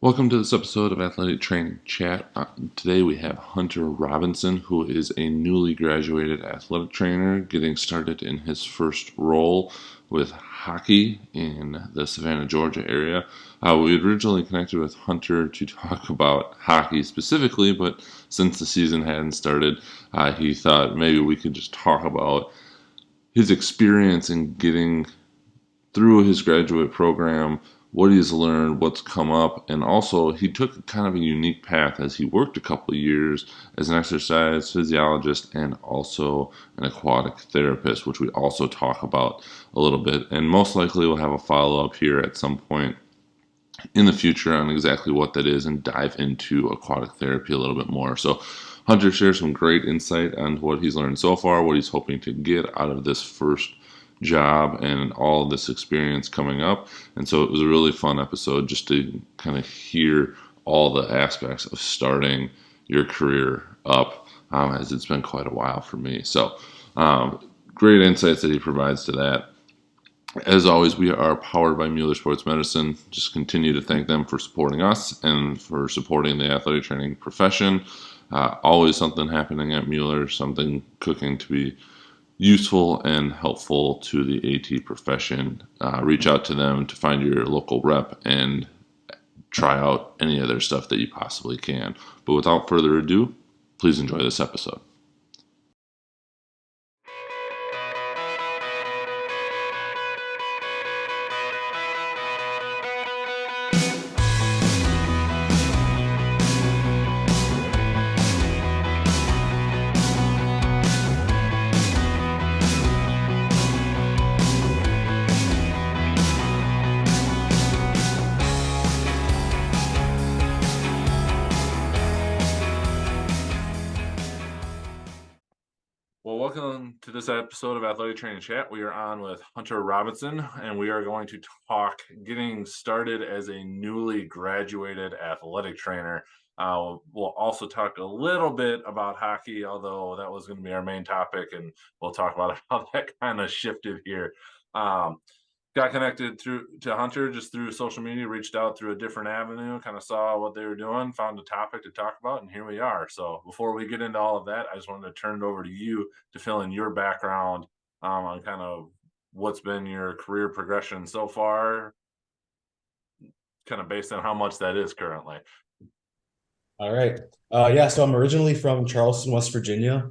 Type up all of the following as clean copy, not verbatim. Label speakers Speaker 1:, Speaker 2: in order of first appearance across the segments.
Speaker 1: Welcome to this episode of Athletic Training Chat. Today we have Hunter Robinson, who is a newly graduated athletic trainer getting started in his first role with hockey in the Savannah, Georgia area. We had originally connected with Hunter to talk about hockey specifically, but since the season hadn't started, he thought maybe we could just talk about his experience in getting through his graduate program, what he's learned, what's come up, and also he took kind of a unique path as he worked a couple of years as an exercise physiologist and also an aquatic therapist, which we also talk about a little bit. And most likely we'll have a follow-up here at some point in the future on exactly what that is and dive into aquatic therapy a little bit more. So Hunter shares some great insight on what he's learned so far, what he's hoping to get out of this first job and all this experience coming up. And so it was a really fun episode just to kind of hear all the aspects of starting your career up, as it's been quite a while for me. So great insights that he provides to that. As always, we are powered by Mueller Sports Medicine. Just continue to thank them for supporting us and for supporting the athletic training profession. Always something happening at Mueller, something cooking to be useful and helpful to the AT profession. Reach out to them to find your local rep and try out any other stuff that you possibly can. But without further ado, please enjoy this episode. Well, welcome to this episode of Athletic Training Chat. We are on with Hunter Robinson, and we are going to talk getting started as a newly graduated athletic trainer. We'll also talk a little bit about hockey, although that was going to be our main topic, and we'll talk about how that kind of shifted here. Got connected to Hunter just through social media, reached out through a different avenue, kind of saw what they were doing, found a topic to talk about, and here we are. So before we get into all of that, I just wanted to turn it over to you to fill in your background on kind of what's been your career progression so far, kind of based on how much that is currently.
Speaker 2: All right. So I'm originally from Charleston, West Virginia.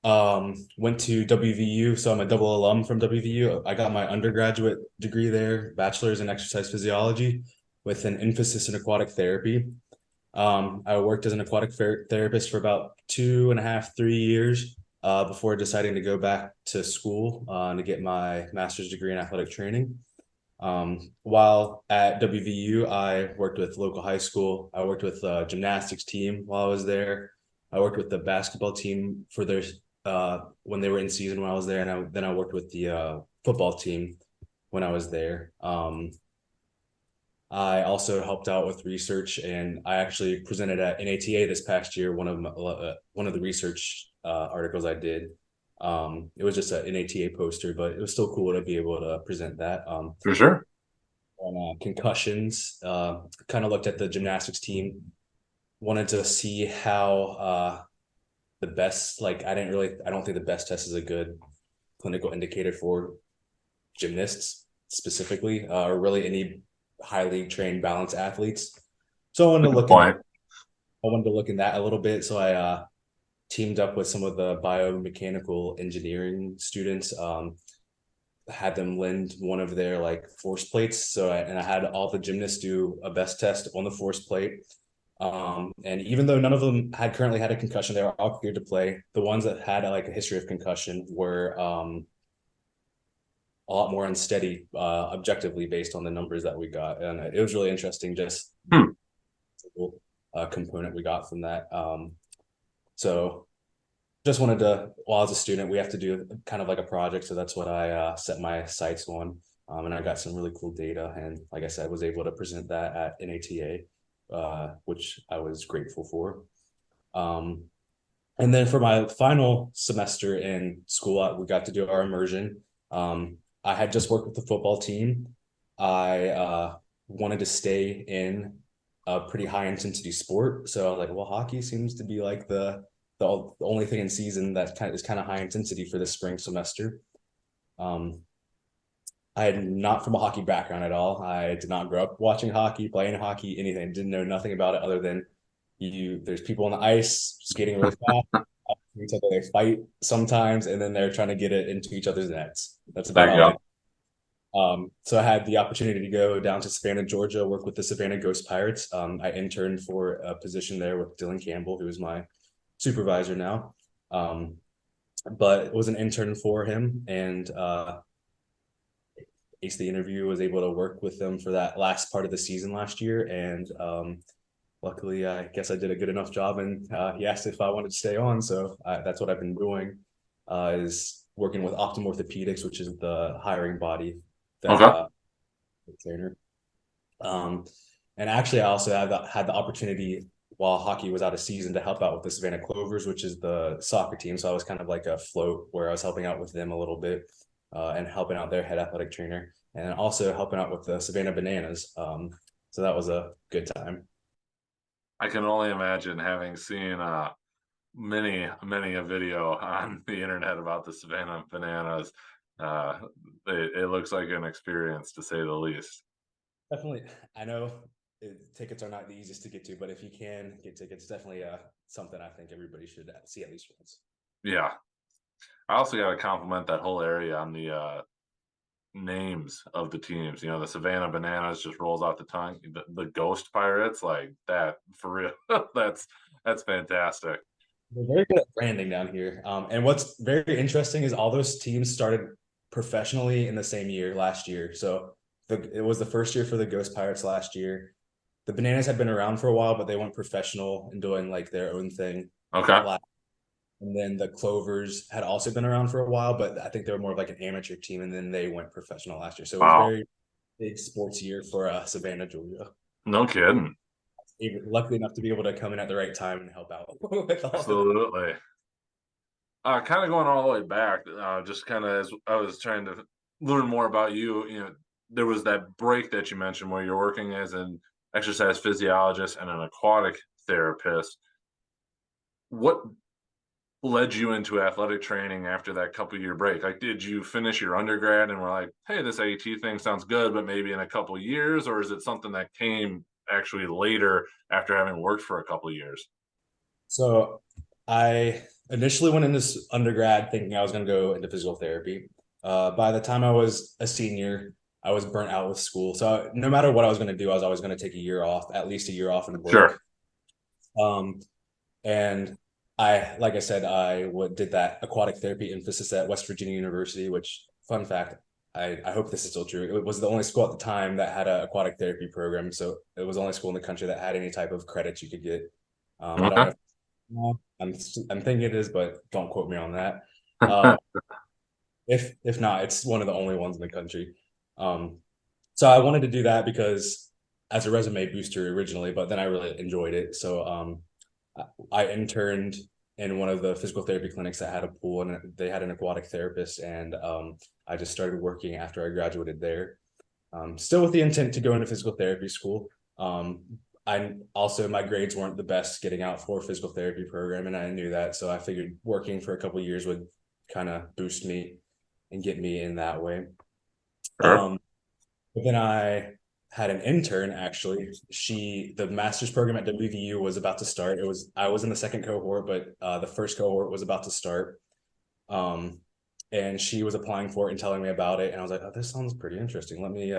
Speaker 2: Went to WVU, so I'm a double alum from WVU. I got my undergraduate degree there, bachelor's in exercise physiology with an emphasis in aquatic therapy. I worked as an aquatic therapist for about 2.5, 3 years before deciding to go back to school to get my master's degree in athletic training. While at WVU, I worked with local high school. I worked with the gymnastics team while I was there. I worked with the basketball team for their when they were in season when I was there, and then I worked with the football team when I was there. I also helped out with research, and I actually presented at NATA this past year. One of the research articles I did. It was just an NATA poster, but it was still cool to be able to present that.
Speaker 1: For sure.
Speaker 2: On concussions, kind of looked at the gymnastics team, wanted to see how the best, like I don't think the best test is a good clinical indicator for gymnasts specifically, or really any highly trained balanced athletes. So
Speaker 1: Good point.
Speaker 2: I wanted to look in that a little bit. So I teamed up with some of the biomechanical engineering students, had them lend one of their like force plates. And I had all the gymnasts do a best test on the force plate. And even though none of them had currently had a concussion, they were all cleared to play. The ones that had like a history of concussion were a lot more unsteady, objectively based on the numbers that we got. And it was really interesting, just
Speaker 1: Hmm.
Speaker 2: component we got from that. So just wanted to, while as a student, we have to do kind of like a project. So that's what I set my sights on. And I got some really cool data. And like I said, was able to present that at NATA, which I was grateful for. And then for my final semester in school, we got to do our immersion. I had just worked with the football team. I wanted to stay in a pretty high intensity sport. So I was like, well, hockey seems to be like the only thing in season that kind of high intensity for the spring semester. Um, I am not from a hockey background at all. I did not grow up watching hockey, playing hockey, anything. Didn't know nothing about it other than there's people on the ice skating really fast. Each other, they fight sometimes, and then they're trying to get it into each other's nets. That's about
Speaker 1: There you
Speaker 2: all I
Speaker 1: go.
Speaker 2: know. So I had the opportunity to go down to Savannah, Georgia, work with the Savannah Ghost Pirates. I interned for a position there with Dylan Campbell, who is my supervisor now. Um, but it was an intern for him, and aced the interview. Was able to work with them for that last part of the season last year, and luckily, I guess I did a good enough job. And he asked if I wanted to stay on, so that's what I've been doing. Is working with Optum Orthopedics, which is the hiring body that
Speaker 1: Okay.
Speaker 2: trainer. Um, and actually, I also had the opportunity while hockey was out of season to help out with the Savannah Clovers, which is the soccer team. So I was kind of like a float where I was helping out with them a little bit and helping out their head athletic trainer, and also helping out with the Savannah Bananas. So that was a good time.
Speaker 1: I can only imagine having seen many a video on the internet about the Savannah Bananas. Uh, it looks like an experience to say the least.
Speaker 2: Definitely, I know tickets are not the easiest to get to, but if you can get tickets, definitely something I think everybody should see at least once.
Speaker 1: Yeah. I also got to compliment that whole area on the names of the teams. You know, the Savannah Bananas just rolls off the tongue. The Ghost Pirates, like that for real. that's fantastic.
Speaker 2: They're very good at branding down here. And what's very interesting is all those teams started professionally in the same year last year. So it was the first year for the Ghost Pirates last year. The Bananas had been around for a while, but they went professional and doing like their own thing.
Speaker 1: Okay.
Speaker 2: And then the Clovers had also been around for a while, but I think they were more of like an amateur team. And then they went professional last year. So it was a
Speaker 1: Wow.
Speaker 2: very big sports year for Savannah, Georgia.
Speaker 1: No kidding.
Speaker 2: Luckily enough to be able to come in at the right time and help out with all of that.
Speaker 1: Absolutely. Kind of going all the way back, just kind of as I was trying to learn more about you, there was that break that you mentioned where you're working as an exercise physiologist and an aquatic therapist. What led you into athletic training after that couple year break? Like, did you finish your undergrad and were like, hey, this AT thing sounds good, but maybe in a couple years, or is it something that came actually later after having worked for a couple years?
Speaker 2: So I initially went into undergrad thinking I was going to go into physical therapy. By the time I was a senior, I was burnt out with school. So no matter what I was going to do, I was always going to take a year off, at least a year off and
Speaker 1: Sure.
Speaker 2: work. Um, and like I said, did that aquatic therapy emphasis at West Virginia University, which, fun fact, I hope this is still true. It was the only school at the time that had an aquatic therapy program. So it was the only school in the country that had any type of credits you could get. I don't
Speaker 1: Okay.
Speaker 2: know. I'm I'm thinking it is, but don't quote me on that. Uh, if not, it's one of the only ones in the country. Um, so I wanted to do that because as a resume booster originally, but then I really enjoyed it. So I interned in one of the physical therapy clinics that had a pool, and they had an aquatic therapist, and I just started working after I graduated there. Still with the intent to go into physical therapy school. Um, I also my grades weren't the best getting out for a physical therapy program, and I knew that, so I figured working for a couple of years would kind of boost me and get me in that way.
Speaker 1: Sure.
Speaker 2: Um, but then I had an intern actually. The master's program at WVU was about to start. I was in the second cohort, but the first cohort was about to start. Um, and she was applying for it and telling me about it, and I was like, "Oh, this sounds pretty interesting. Let me."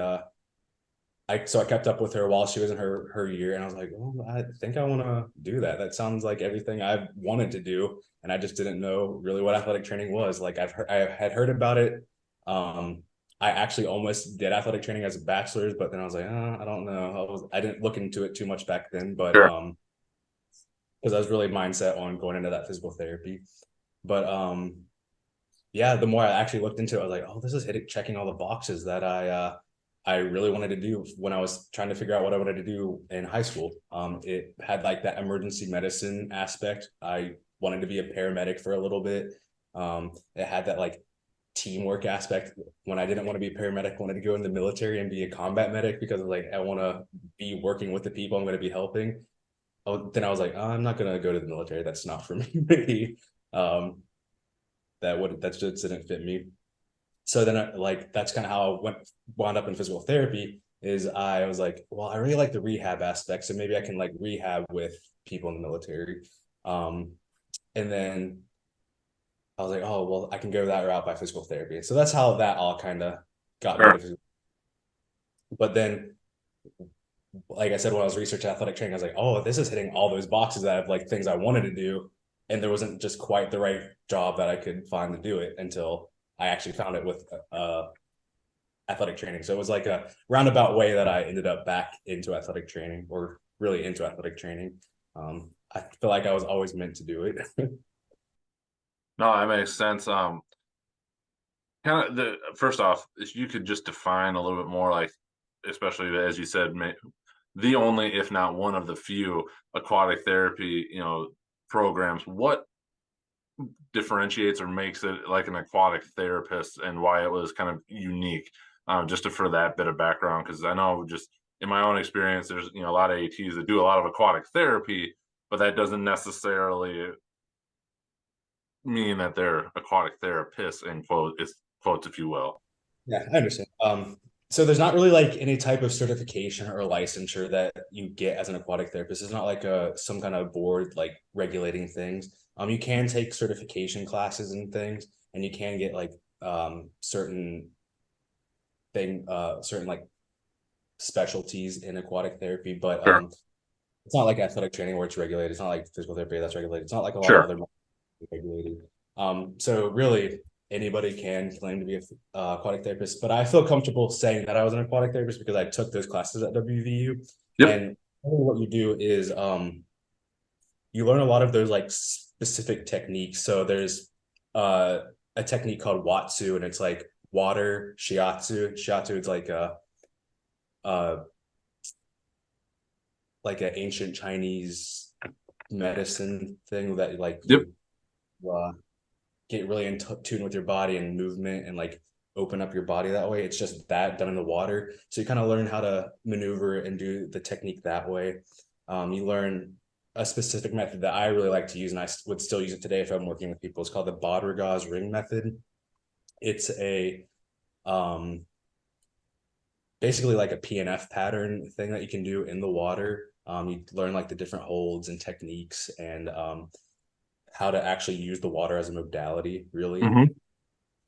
Speaker 2: I kept up with her while she was in her year, and I was like, "Well, I think I want to do that. That sounds like everything I wanted to do, and I just didn't know really what athletic training was. Like I had heard about it. Um, I actually almost did athletic training as a bachelor's, but then I was like, I don't know. I didn't look into it too much back then, but
Speaker 1: Sure.
Speaker 2: because I was really mindset on going into that physical therapy. But yeah, the more I actually looked into it, I was like, oh, this is checking all the boxes that I really wanted to do when I was trying to figure out what I wanted to do in high school. It had like that emergency medicine aspect. I wanted to be a paramedic for a little bit. It had that like teamwork aspect when I didn't want to be a paramedic. I wanted to go in the military and be a combat medic because like I want to be working with the people I'm going to be helping. Then I was like, oh, I'm not going to go to the military. That's not for me. um, that just didn't fit me. So then like that's kind of how I wound up in physical therapy. Is I was like, well, I really like the rehab aspect, so maybe I can like rehab with people in the military. Um, and then I was like, oh, well, I can go that route by physical therapy. So that's how that all kind of got me
Speaker 1: Sure.
Speaker 2: into physical. But then, like I said, when I was researching athletic training, I was like, oh, this is hitting all those boxes that have like things I wanted to do. And there wasn't just quite the right job that I could find to do it until I actually found it with athletic training. So it was like a roundabout way that I ended up back into athletic training or really into athletic training. I feel like I was always meant to do it.
Speaker 1: No, that makes sense. Kind of the first off, if you could just define a little bit more, like, especially as you said, the only, if not one of the few aquatic therapy, programs. What differentiates or makes it like an aquatic therapist, and why it was kind of unique? Just for that bit of background, because I know just in my own experience, there's a lot of ATs that do a lot of aquatic therapy, but that doesn't necessarily mean that they're aquatic therapists, and quotes, if you will.
Speaker 2: Yeah, I understand. So there's not really like any type of certification or licensure that you get as an aquatic therapist. It's not like some kind of board like regulating things. You can take certification classes and things, and you can get like certain like specialties in aquatic therapy, but
Speaker 1: Sure.
Speaker 2: it's not like athletic training where it's regulated. It's not like physical therapy that's regulated. It's not like a lot of
Speaker 1: Sure.
Speaker 2: other regulated. So really anybody can claim to be a aquatic therapist, but I feel comfortable saying that I was an aquatic therapist because I took those classes at WVU.
Speaker 1: Yep.
Speaker 2: And what you do is you learn a lot of those like specific techniques. So there's uh, a technique called Watsu, and it's like water shiatsu. Shiatsu is uh, like an ancient Chinese medicine thing that like
Speaker 1: Yep.
Speaker 2: you get really in tune with your body and movement and like open up your body that way. It's just that done in the water. So you kind of learn how to maneuver and do the technique that way. You learn a specific method that I really like to use, and I would still use it today if I'm working with people. It's called the Baudrillard's ring method. It's a um, basically like a PNF pattern thing that you can do in the water. You learn like the different holds and techniques and how to actually use the water as a modality, really.
Speaker 1: Hmm.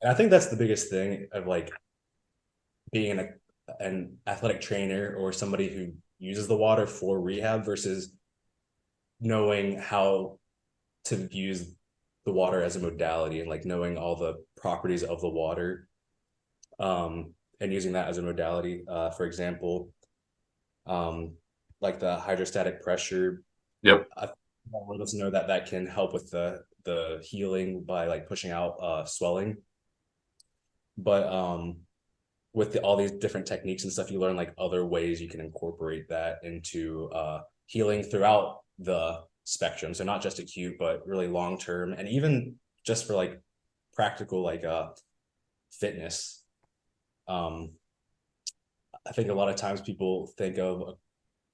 Speaker 2: And I think that's the biggest thing of like being an athletic trainer or somebody who uses the water for rehab versus knowing how to use the water as a modality and like knowing all the properties of the water and using that as a modality. For example, um, like the hydrostatic pressure.
Speaker 1: Yep.
Speaker 2: I let us know that that can help with the healing by like pushing out swelling. But with all these different techniques and stuff, you learn like other ways you can incorporate that into healing throughout the spectrum. So not just acute, but really long term, and even just for like practical like fitness. Um, I think a lot of times people think of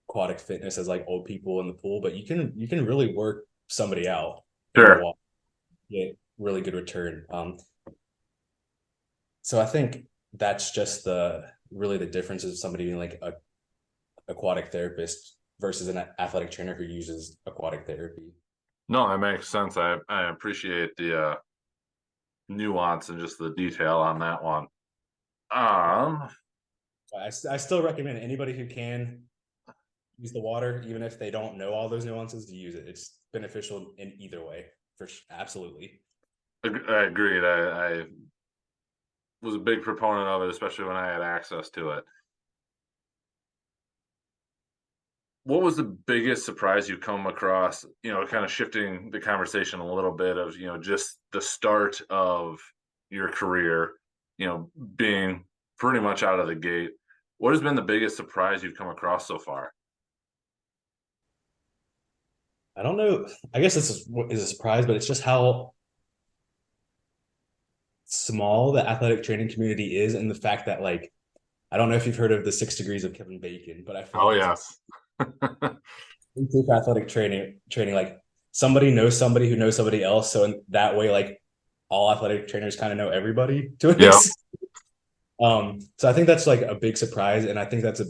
Speaker 2: aquatic fitness as like old people in the pool, but you can really work somebody out in the
Speaker 1: Sure.
Speaker 2: water, get really good return. So I think that's just the really the difference of somebody being like a aquatic therapist versus an athletic trainer who uses aquatic therapy.
Speaker 1: No, that makes sense. I appreciate the nuance and just the detail on that one. Um,
Speaker 2: I still recommend anybody who can use the water, even if they don't know all those nuances, to use it. It's beneficial in either way, absolutely.
Speaker 1: Agreed. I was a big proponent of it, especially when I had access to it. What was the biggest surprise you come across? Kind of shifting the conversation a little bit of just the start of your career. Being pretty much out of the gate. What has been the biggest surprise you've come across so far?
Speaker 2: I don't know. I guess this is a surprise, but it's just how small the athletic training community is, and the fact that like I don't know if you've heard of the 6 degrees of Kevin Bacon, but I feel
Speaker 1: Oh
Speaker 2: like it's
Speaker 1: yes.
Speaker 2: for athletic training like somebody knows somebody who knows somebody else, so in that way like all athletic trainers kind of know everybody to an
Speaker 1: Yeah.
Speaker 2: extent. So I think that's like a big surprise, and I think that's a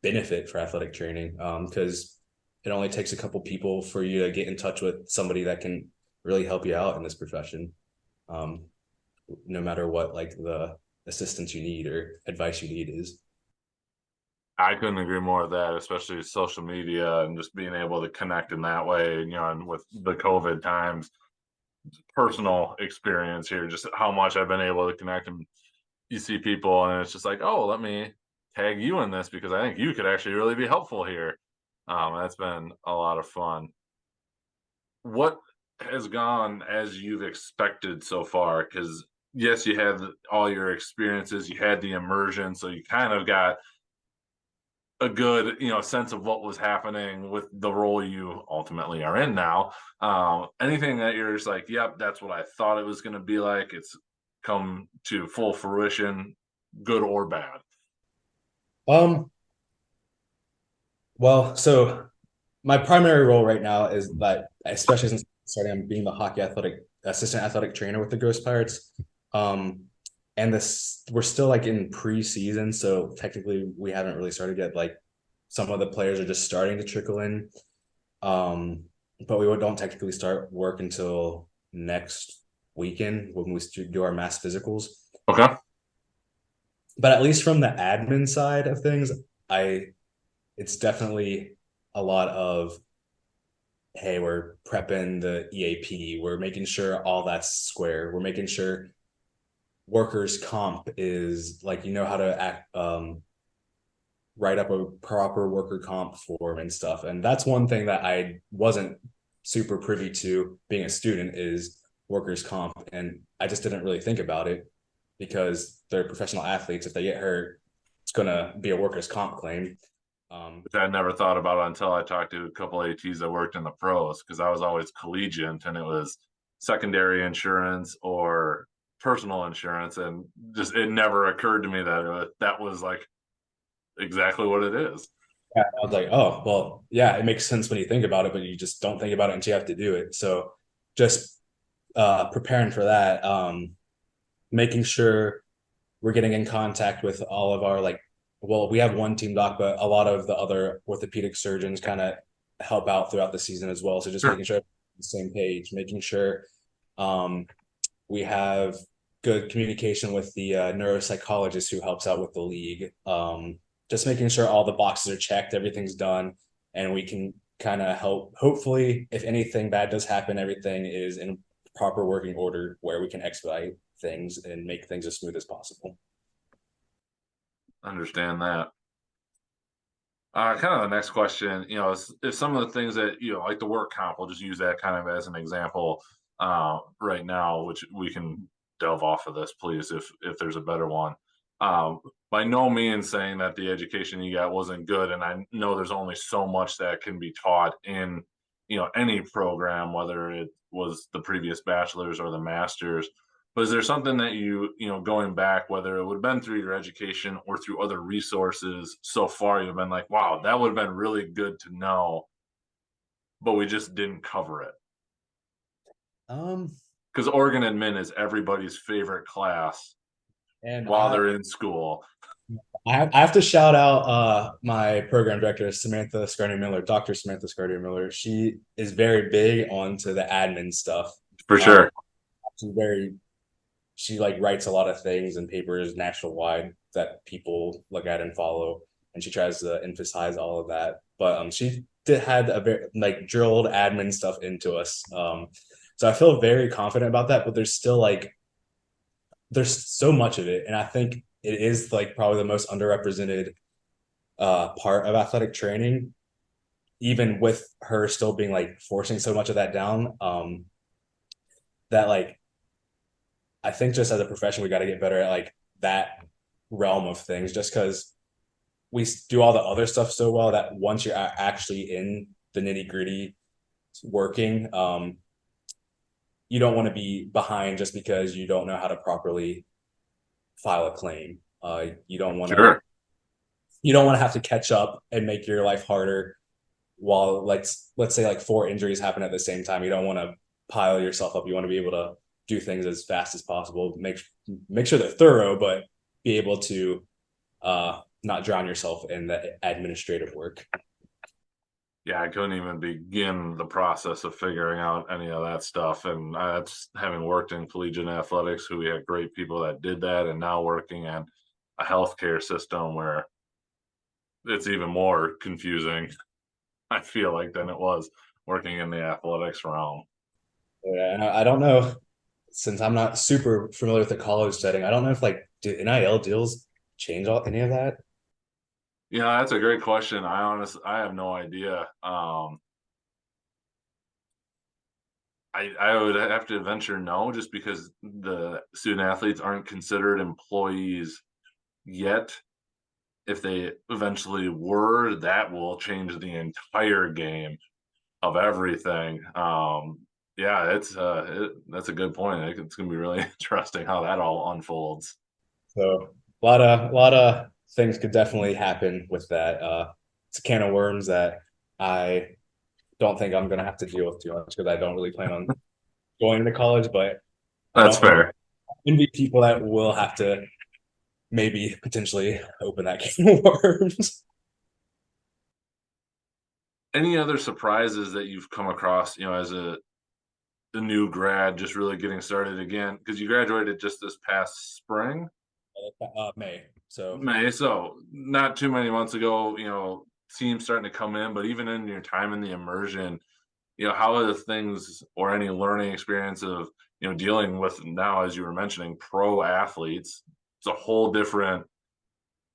Speaker 2: benefit for athletic training because it only takes a couple people for you to get in touch with somebody that can really help you out in this profession, um, no matter what like the assistance you need or advice you need is.
Speaker 1: I couldn't agree more with that, especially social media and just being able to connect in that way, and with the COVID times, personal experience here, just how much I've been able to connect, and you see people and it's just like, oh, let me tag you in this because I think you could actually really be helpful here. That's been a lot of fun. What has gone as you've expected so far? Because yes, you had all your experiences, you had the immersion, so you kind of got a good sense of what was happening with the role you ultimately are in now. Anything that you're just like, yep, that's what I thought it was going to be like, it's come to full fruition, good or bad?
Speaker 2: Um, well, so my primary role right now is that, especially since starting, I'm being the hockey athletic assistant athletic trainer with the Ghost Pirates. Um, and this we're still like in preseason, so technically we haven't really started yet. Like some of the players are just starting to trickle in. Um, but we don't technically start work until next weekend when we do our mass physicals.
Speaker 1: Okay.
Speaker 2: But at least from the admin side of things, I it's definitely a lot of hey, we're prepping the EAP, we're making sure all that's square, we're making sure workers comp is like how to act write up a proper worker comp form and stuff. And that's one thing that I wasn't super privy to being a student is workers comp. And I just didn't really think about it because they're professional athletes. If they get hurt, it's gonna be a workers comp claim.
Speaker 1: Which I never thought about until I talked to a couple ATs that worked in the pros, because I was always collegiate and it was secondary insurance or personal insurance, and just it never occurred to me that that was like exactly what it is.
Speaker 2: Yeah, I was like, oh, well, yeah, it makes sense when you think about it, but you just don't think about it until you have to do it. So just preparing for that, making sure we're getting in contact with all of our like, well, we have one team doc, but a lot of the other orthopedic surgeons kind of help out throughout the season as well. So just
Speaker 1: Sure.
Speaker 2: making sure we're on the same page, making sure um, we have good communication with the neuropsychologist who helps out with the league. Just making sure all the boxes are checked, everything's done, and we can kind of help. Hopefully, if anything bad does happen, everything is in proper working order where we can expedite things and make things as smooth as possible.
Speaker 1: Understand that. Kind of the next question, is some of the things that, like the work comp, we'll just use that kind of as an example right now, which we can delve off of this, please, if there's a better one. By no means saying that the education you got wasn't good, and I know there's only so much that can be taught in, any program, whether it was the previous bachelor's or the master's. But is there something that going back, whether it would have been through your education or through other resources so far, you've been like, wow, that would have been really good to know, but we just didn't cover it?
Speaker 2: Um,
Speaker 1: Because Organ Admin is everybody's favorite class
Speaker 2: and
Speaker 1: while they're in school.
Speaker 2: I have to shout out my program director, Samantha Scardier Miller, Dr. Samantha Scardier Miller. She is very big onto the admin stuff.
Speaker 1: For
Speaker 2: Um,
Speaker 1: sure.
Speaker 2: she's very she like writes a lot of things and papers national wide that people look at and follow, and she tries to emphasize all of that. But had a very like drilled admin stuff into us. So I feel very confident about that. But there's still like there's so much of it, and I think it is like probably the most underrepresented part of athletic training. Even with her still being like forcing so much of that down, that like I think just as a profession, we got to get better at like that realm of things just because we do all the other stuff so well that once you're actually in the nitty gritty working, you don't want to be behind just because you don't know how to properly file a claim. You don't want to have to catch up and make your life harder while let's say like four injuries happen at the same time. You don't want to pile yourself up. You want to be able to do things as fast as possible. Make sure they're thorough, but be able to not drown yourself in the administrative work.
Speaker 3: Yeah, I couldn't even begin the process of figuring out any of that stuff. And that's having worked in collegiate athletics, who we had great people that did that, and now working in a healthcare system where it's even more confusing, I feel like, than it was working in the athletics realm.
Speaker 2: Yeah, and I don't know, since I'm not super familiar with the college setting. I don't know if like do NIL deals change any of that.
Speaker 3: Yeah, that's a great question. I have no idea. I would have to venture no, just because the student athletes aren't considered employees yet. If they eventually were, that will change the entire game of everything. Yeah, that's a good point. I think it's going to be really interesting how that all unfolds.
Speaker 2: So a lot of things could definitely happen with that. It's a can of worms that I don't think I'm gonna have to deal with too much because I don't really plan on going to college, but I
Speaker 3: That's
Speaker 2: don't
Speaker 3: fair.
Speaker 2: envy people that will have to maybe potentially open that can of worms.
Speaker 3: Any other surprises that you've come across, as the new grad, just really getting started again? Because you graduated just this past spring,
Speaker 2: May. So
Speaker 3: May, so not too many months ago. Teams starting to come in, but even in your time in the immersion, how are the things or any learning experience of, dealing with now, as you were mentioning, pro athletes? It's a whole different,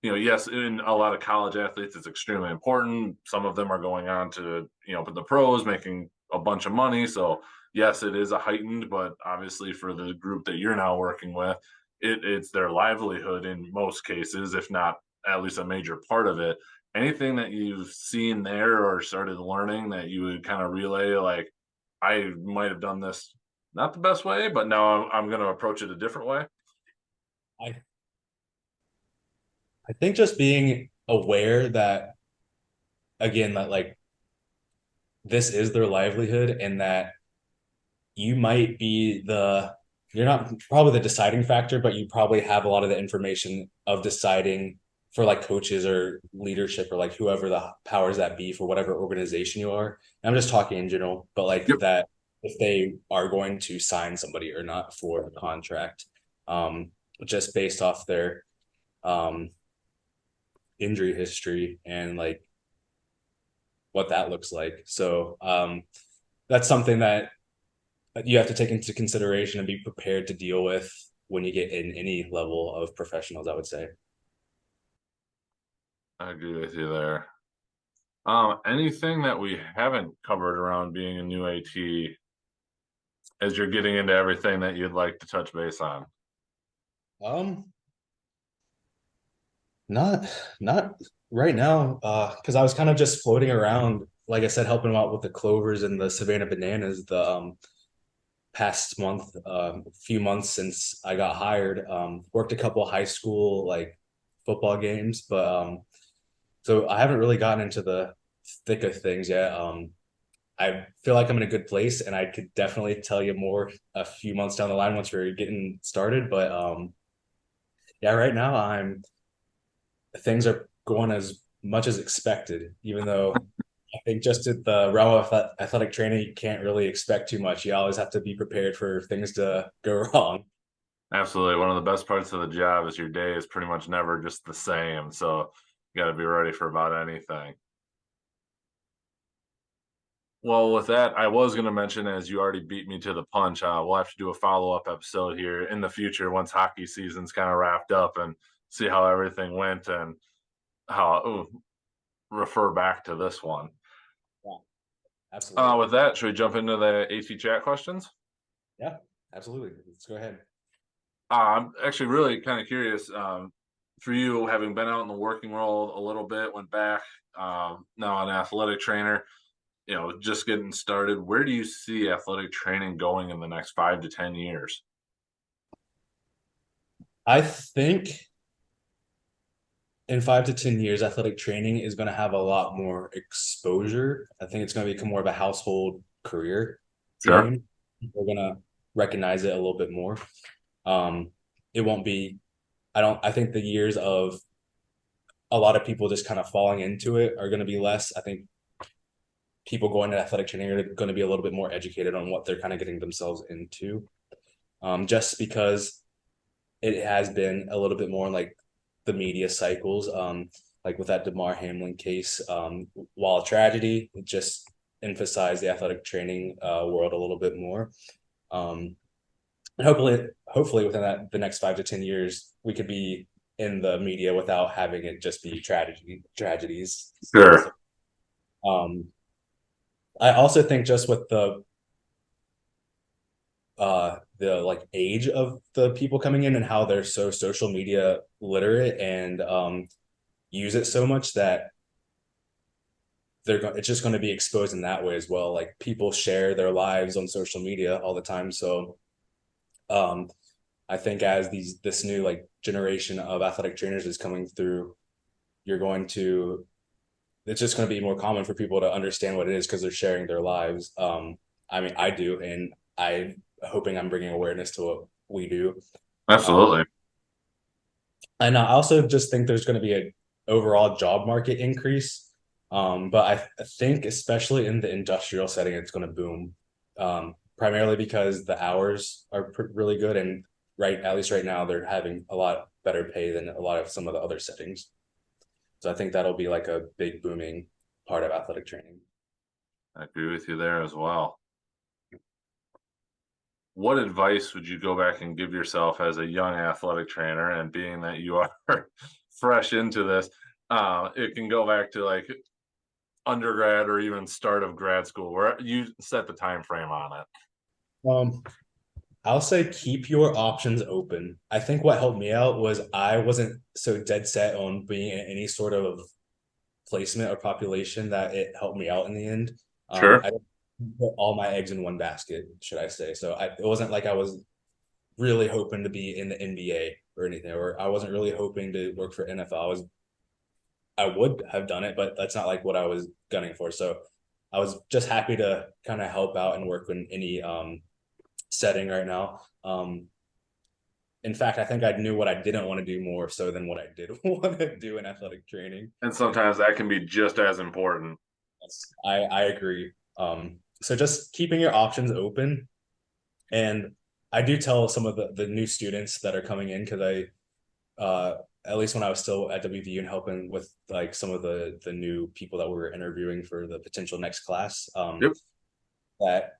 Speaker 3: yes, in a lot of college athletes, it's extremely important. Some of them are going on to, the pros, making a bunch of money. So, yes, it is a heightened, but obviously for the group that you're now working with, it's their livelihood in most cases, if not at least a major part of it. Anything that you've seen there or started learning that you would kind of relay, like, I might have done this not the best way, but now I'm going to approach it a different way?
Speaker 2: I I think just being aware that again that like this is their livelihood and that you might be the you're not probably the deciding factor, but you probably have a lot of the information of deciding for like coaches or leadership or like whoever the powers that be for whatever organization you are. And I'm just talking in general, but like
Speaker 3: Yep.
Speaker 2: that if they are going to sign somebody or not for a contract, um, just based off their um, injury history and like what that looks like. So that's something that you have to take into consideration and be prepared to deal with when you get in any level of professionals, I would say.
Speaker 3: I agree with you there. Anything that we haven't covered around being a new AT as you're getting into everything that you'd like to touch base on?
Speaker 2: Um, not not right now, because I was kind of just floating around, like I said, helping them out with the clovers and the Savannah bananas the past month, few months since I got hired. Worked a couple of high school like football games, but so I haven't really gotten into the thick of things yet. I feel like I'm in a good place, and I could definitely tell you more a few months down the line once we're getting started. But yeah, right now I'm things are going as much as expected, even though I think just at the realm of athletic training, you can't really expect too much. You always have to be prepared for things to go wrong.
Speaker 3: Absolutely. One of the best parts of the job is your day is pretty much never just the same. So you got to be ready for about anything. Well, with that, I was going to mention, as you already beat me to the punch, we'll have to do a follow up episode here in the future once hockey season's kind of wrapped up and see how everything went and how refer back to this one.
Speaker 2: Yeah, absolutely.
Speaker 3: With that, should we jump into the AC chat questions?
Speaker 2: Yeah, absolutely. Let's go ahead.
Speaker 3: I'm actually really kind of curious, for you, having been out in the working world a little bit, went back, now an athletic trainer. just getting started, where do you see athletic training going in the next 5 to 10 years?
Speaker 2: I think in 5 to 10 years, athletic training is going to have a lot more exposure. I think it's going to become more of a household career
Speaker 3: Sure.
Speaker 2: name. We're going to recognize it a little bit more. It won't be, I think the years of a lot of people just kind of falling into it are going to be less. I think people going to athletic training are going to be a little bit more educated on what they're kind of getting themselves into. Just because it has been a little bit more like the media cycles, like with that DeMar Hamlin case. While a tragedy, it just emphasized the athletic training world a little bit more. And hopefully within the next 5 to 10 years, we could be in the media without having it just be tragedies.
Speaker 3: Sure.
Speaker 2: Um, I also think just with the like age of the people coming in and how they're so social media literate and use it so much that it's just going to be exposed in that way as well. Like people share their lives on social media all the time, so um I think as this new like generation of athletic trainers is coming through, you're going to it's just going to be more common for people to understand what it is because they're sharing their lives. I mean, I do, and I'm hoping I'm bringing awareness to what we do. Um,
Speaker 3: Absolutely.
Speaker 2: and I also just think there's going to be an overall job market increase. But I think especially in the industrial setting, it's going to boom. Primarily because the hours are really good, and at least right now, they're having a lot better pay than a lot of some of the other settings. So I think that'll be like a big booming part of athletic training.
Speaker 3: I agree with you there as well. What advice would you go back and give yourself as a young athletic trainer? And being that you are fresh into this, it can go back to like undergrad or even start of grad school, where you set the time frame on it.
Speaker 2: Um, I'll say keep your options open. I think what helped me out was I wasn't so dead set on being in any sort of placement or population that it helped me out in the end.
Speaker 3: Sure.
Speaker 2: I didn't put all my eggs in one basket, should I say. So it wasn't like I was really hoping to be in the NBA or anything, or I wasn't really hoping to work for NFL. I would have done it, but that's not like what I was gunning for. So I was just happy to kind of help out and work in any setting right now. In fact, I think I knew what I didn't want to do more so than what I did want to do in athletic training.
Speaker 3: And
Speaker 2: And
Speaker 3: sometimes that can be just as important.
Speaker 2: I agree. So just keeping your options open. And I do tell some of the new students that are coming in because at least when I was still at WVU and helping with like some of the new people that we were interviewing for the potential next class,
Speaker 3: Yep.
Speaker 2: that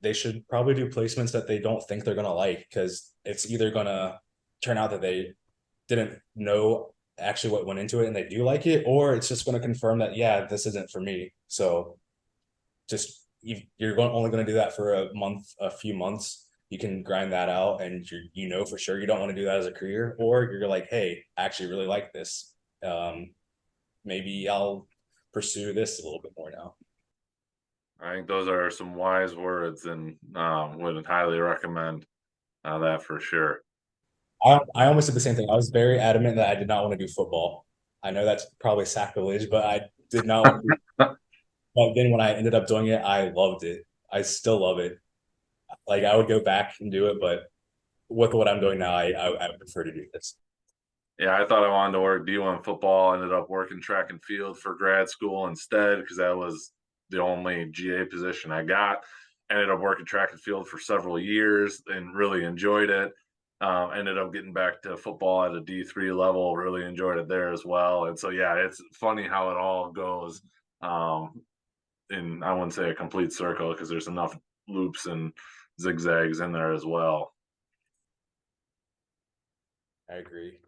Speaker 2: they should probably do placements that they don't think they're gonna like because it's either gonna turn out that they didn't know actually what went into it and they do like it, or it's just gonna confirm that yeah, this isn't for me. So just you're only going to do that for a few months. You can grind that out, and you know for sure you don't want to do that as a career, or you're like, hey, I actually really like this. Maybe I'll pursue this a little bit more now.
Speaker 3: I think those are some wise words, and would highly recommend that for sure.
Speaker 2: I almost did the same thing. I was very adamant that I did not want to do football. I know that's probably sacrilege, but I did not want to do. But then when I ended up doing it, I loved it. I still love it. Like I would go back and do it, but with what I'm doing now, I would prefer to do this.
Speaker 3: Yeah, I thought I wanted to work D1 football. Ended up working track and field for grad school instead because that was the only GA position I got. Ended up working track and field for several years and really enjoyed it. Ended up getting back to football at a D3 level. Really enjoyed it there as well. And so, yeah, it's funny how it all goes. In I wouldn't say a complete circle because there's enough loops and zigzags in there as well.
Speaker 2: I agree.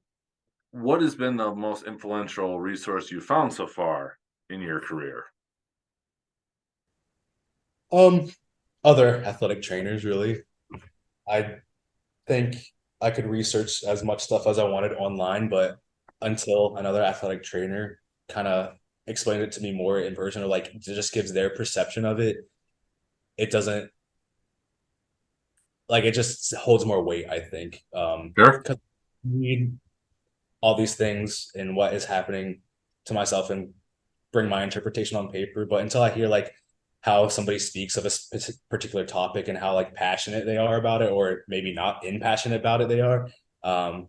Speaker 3: What has been the most influential resource you found so far in your career?
Speaker 2: Um, Other athletic trainers, really. I think I could research as much stuff as I wanted online, but until another athletic trainer kind of explains it to me more in person, or like it just gives their perception of it, it doesn't like it just holds more weight, I think.
Speaker 3: Sure.
Speaker 2: Because I read all these things and what is happening to myself and bring my interpretation on paper, but until I hear like how somebody speaks of a particular topic and how like passionate they are about it, or maybe not impassionate about it they are, um,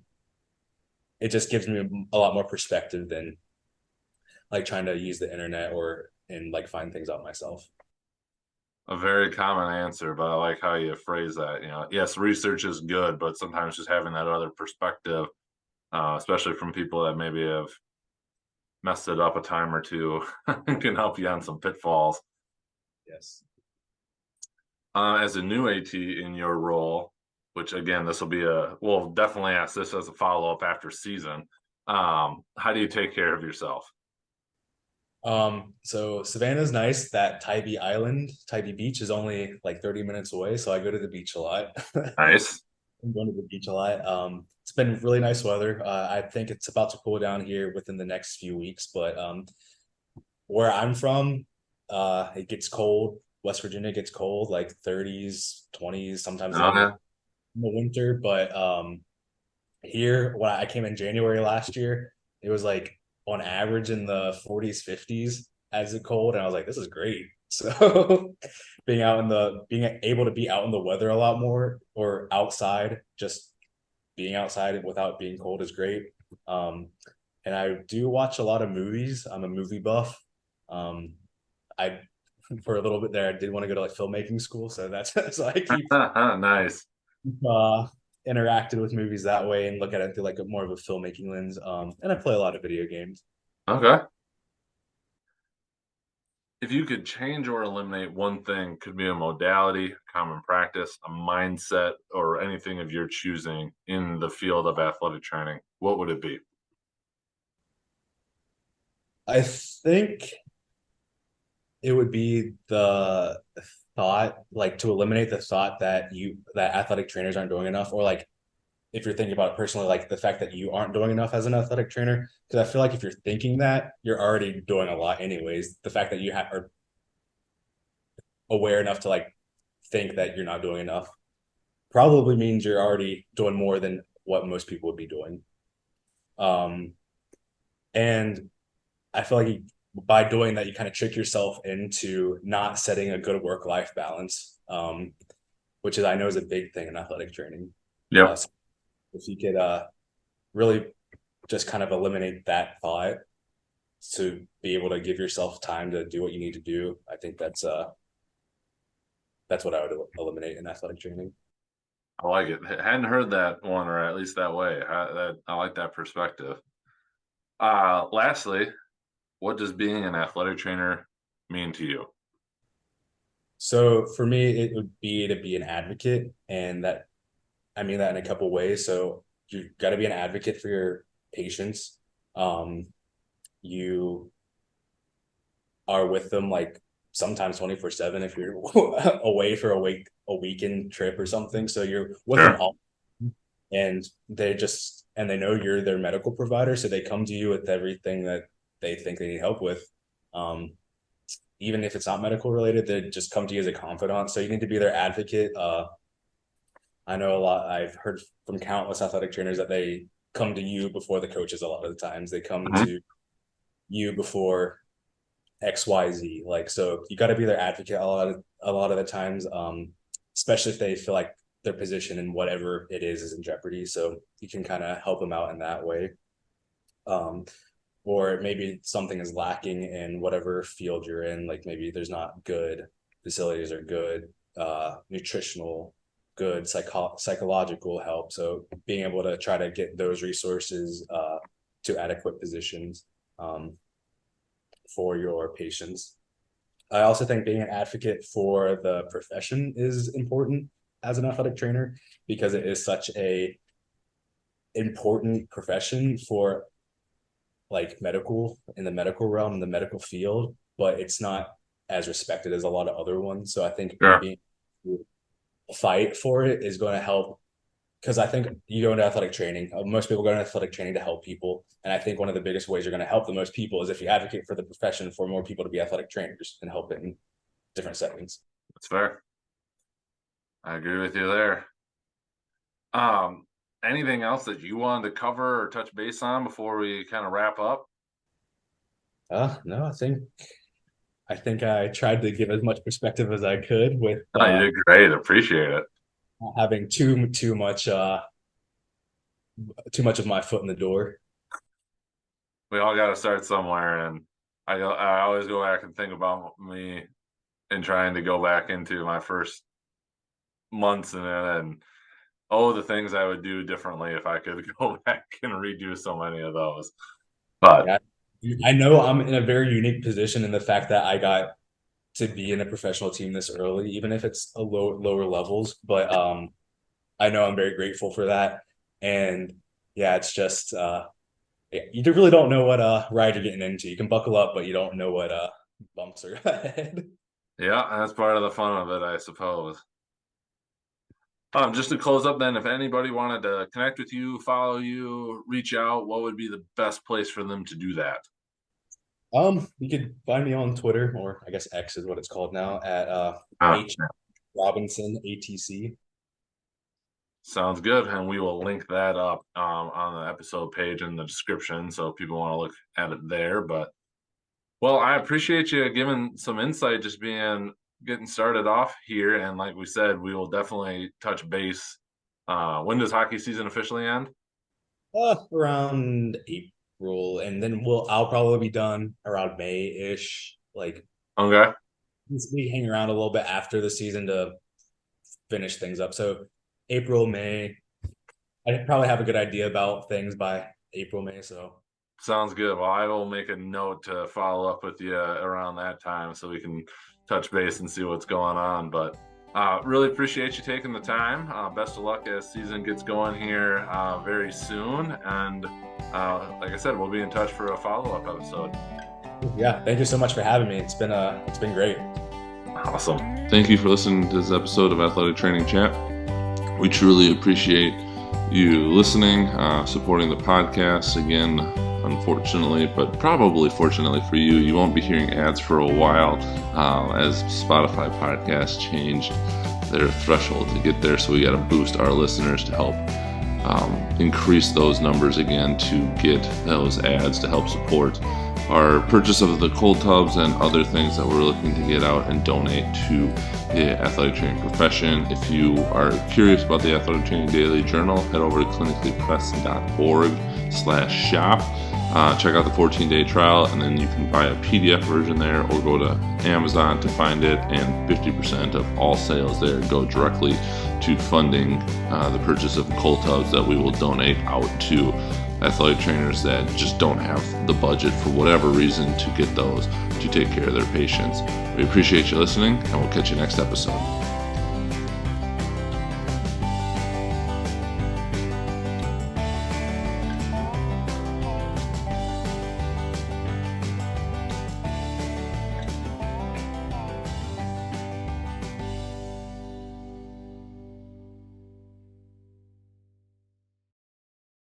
Speaker 2: it just gives me a lot more perspective than like trying to use the internet or and like find things out myself.
Speaker 3: A very common answer, but I like how you phrase that. Yes, research is good, but sometimes just having that other perspective, especially from people that maybe have messed it up a time or two, can help you on some pitfalls.
Speaker 2: Yes.
Speaker 3: As a new AT in your role, which again, this will be we'll definitely ask this as a follow up after season. How do you take care of yourself?
Speaker 2: So Savannah's nice. That Tybee Beach is only like 30 minutes away, so I go to the beach a lot.
Speaker 3: Nice.
Speaker 2: I'm going to the beach a lot. It's been really nice weather. I think it's about to cool down here within the next few weeks, but where I'm from, it gets cold. West Virginia gets cold, like 30s, 20s, sometimes
Speaker 3: Oh,
Speaker 2: in
Speaker 3: yeah.
Speaker 2: the winter. But here, when I came in January last year, it was like on average in the 40s, 50s as it cold, and I was like, this is great. So being able to be out in the weather a lot more or outside, just being outside without being cold is great. Um, and I do watch a lot of movies. I'm a movie buff. Um, I for a little bit there, I did want to go to like filmmaking school, so that's so I keep
Speaker 3: Nice.
Speaker 2: uh interacted with movies that way and look at it through like a more of a filmmaking lens. And I play a lot of video games.
Speaker 3: Okay. If you could change or eliminate one thing, could be a modality, common practice, a mindset, or anything of your choosing in the field of athletic training, what would it be?
Speaker 2: I think it would be the thought, like to eliminate the thought that athletic trainers aren't doing enough, or like if you're thinking about it personally, like the fact that you aren't doing enough as an athletic trainer. Because I feel like if you're thinking that, you're already doing a lot anyways. The fact that are aware enough to like think that you're not doing enough probably means you're already doing more than what most people would be doing. Um, and I feel like by doing that, you kind of trick yourself into not setting a good work-life balance, which is I know is a big thing in athletic training.
Speaker 3: Yep.
Speaker 2: So if you could really just kind of eliminate that thought to be able to give yourself time to do what you need to do, I think that's what I would eliminate in athletic training.
Speaker 3: I like it. Hadn't heard that one, or at least that way. I like that perspective. Lastly, what does being an athletic trainer mean to you?
Speaker 2: So for me, it would be to be an advocate, and that I mean that in a couple ways. So you got to be an advocate for your patients. You are with them like sometimes 24/7 if you're away for a weekend trip or something. So you're with them
Speaker 3: Sure.
Speaker 2: all, and they know you're their medical provider, so they come to you with everything that they think they need help with. Um, Even if it's not medical related, they just come to you as a confidant. So you need to be their advocate. I know a lot. I've heard from countless athletic trainers that they come to you before the coaches. A lot of the times, they come
Speaker 3: Mhm.
Speaker 2: to you before XYZ. Like, so you got to be their advocate a lot of the times, especially if they feel like their position and whatever it is in jeopardy. So you can kind of help them out in that way. Um, or maybe something is lacking in whatever field you're in. Like maybe there's not good facilities or good nutritional, good psychological help. So being able to try to get those resources to adequate positions um, for your patients. I also think being an advocate for the profession is important as an athletic trainer because it is such a important profession for like medical in the medical realm in the medical field, but it's not as respected as a lot of other ones. So I think
Speaker 3: Sure.
Speaker 2: being fight for it is going to help because I think you go into athletic training, most people go into athletic training to help people. And I think one of the biggest ways you're going to help the most people is if you advocate for the profession for more people to be athletic trainers and help in different settings.
Speaker 3: That's fair. I agree with you there. Anything else that you wanted to cover or touch base on before we kind of wrap up?
Speaker 2: No, I think I tried to give as much perspective as I could with
Speaker 3: Oh, you did great. Appreciate it.
Speaker 2: not having too much of my foot in the door.
Speaker 3: We all got to start somewhere, and I always go back and think about me and trying to go back into my first months in it, and the things I would do differently if I could go back and redo so many of those. But
Speaker 2: Yeah, I know I'm in a very unique position in the fact that I got to be in a professional team this early, even if it's a lower levels. But I know I'm very grateful for that. And yeah, it's just you really don't know what ride you're getting into. You can buckle up, but you don't know what bumps are ahead.
Speaker 3: yeah, that's part of the fun of it, I suppose. Just to close up then, if anybody wanted to connect with you, follow you, reach out, what would be the best place for them to do that?
Speaker 2: You could find me on Twitter, or I guess X is what it's called now, at
Speaker 3: Ah,
Speaker 2: H Robinson ATC.
Speaker 3: sounds good, and we will link that up on the episode page in the description, so if people want to look at it there. But well, I appreciate you giving some insight, just getting started off here, and like we said, we will definitely touch base. When does hockey season officially end?
Speaker 2: Around April, and then I'll probably be done around May-ish. Like
Speaker 3: Okay,
Speaker 2: we hang around a little bit after the season to finish things up. So April, May, I probably have a good idea about things by April, May. So
Speaker 3: sounds good. Well, I will make a note to follow up with you around that time so we can touch base and see what's going on. But really appreciate you taking the time. Best of luck as season gets going here very soon. And like I said, we'll be in touch for a follow-up episode.
Speaker 2: yeah, thank you so much for having me. It's been great.
Speaker 3: Awesome.
Speaker 1: Thank you for listening to this episode of Athletic Training Chat. We truly appreciate you listening, supporting the podcast. Again, unfortunately, but probably fortunately for you, you won't be hearing ads for a while as Spotify podcasts changed their threshold to get there. So we got to boost our listeners to help increase those numbers again to get those ads to help support our purchase of the cold tubs and other things that we're looking to get out and donate to the athletic training profession. If you are curious about the Athletic Training Daily Journal, head over to clinicallypress.org/shop. Check out the 14-day trial, and then you can buy a PDF version there or go to Amazon to find it, and 50% of all sales there go directly to funding the purchase of cold tubs that we will donate out to athletic trainers that just don't have the budget for whatever reason to get those to take care of their patients. We appreciate you listening, and we'll catch you next episode.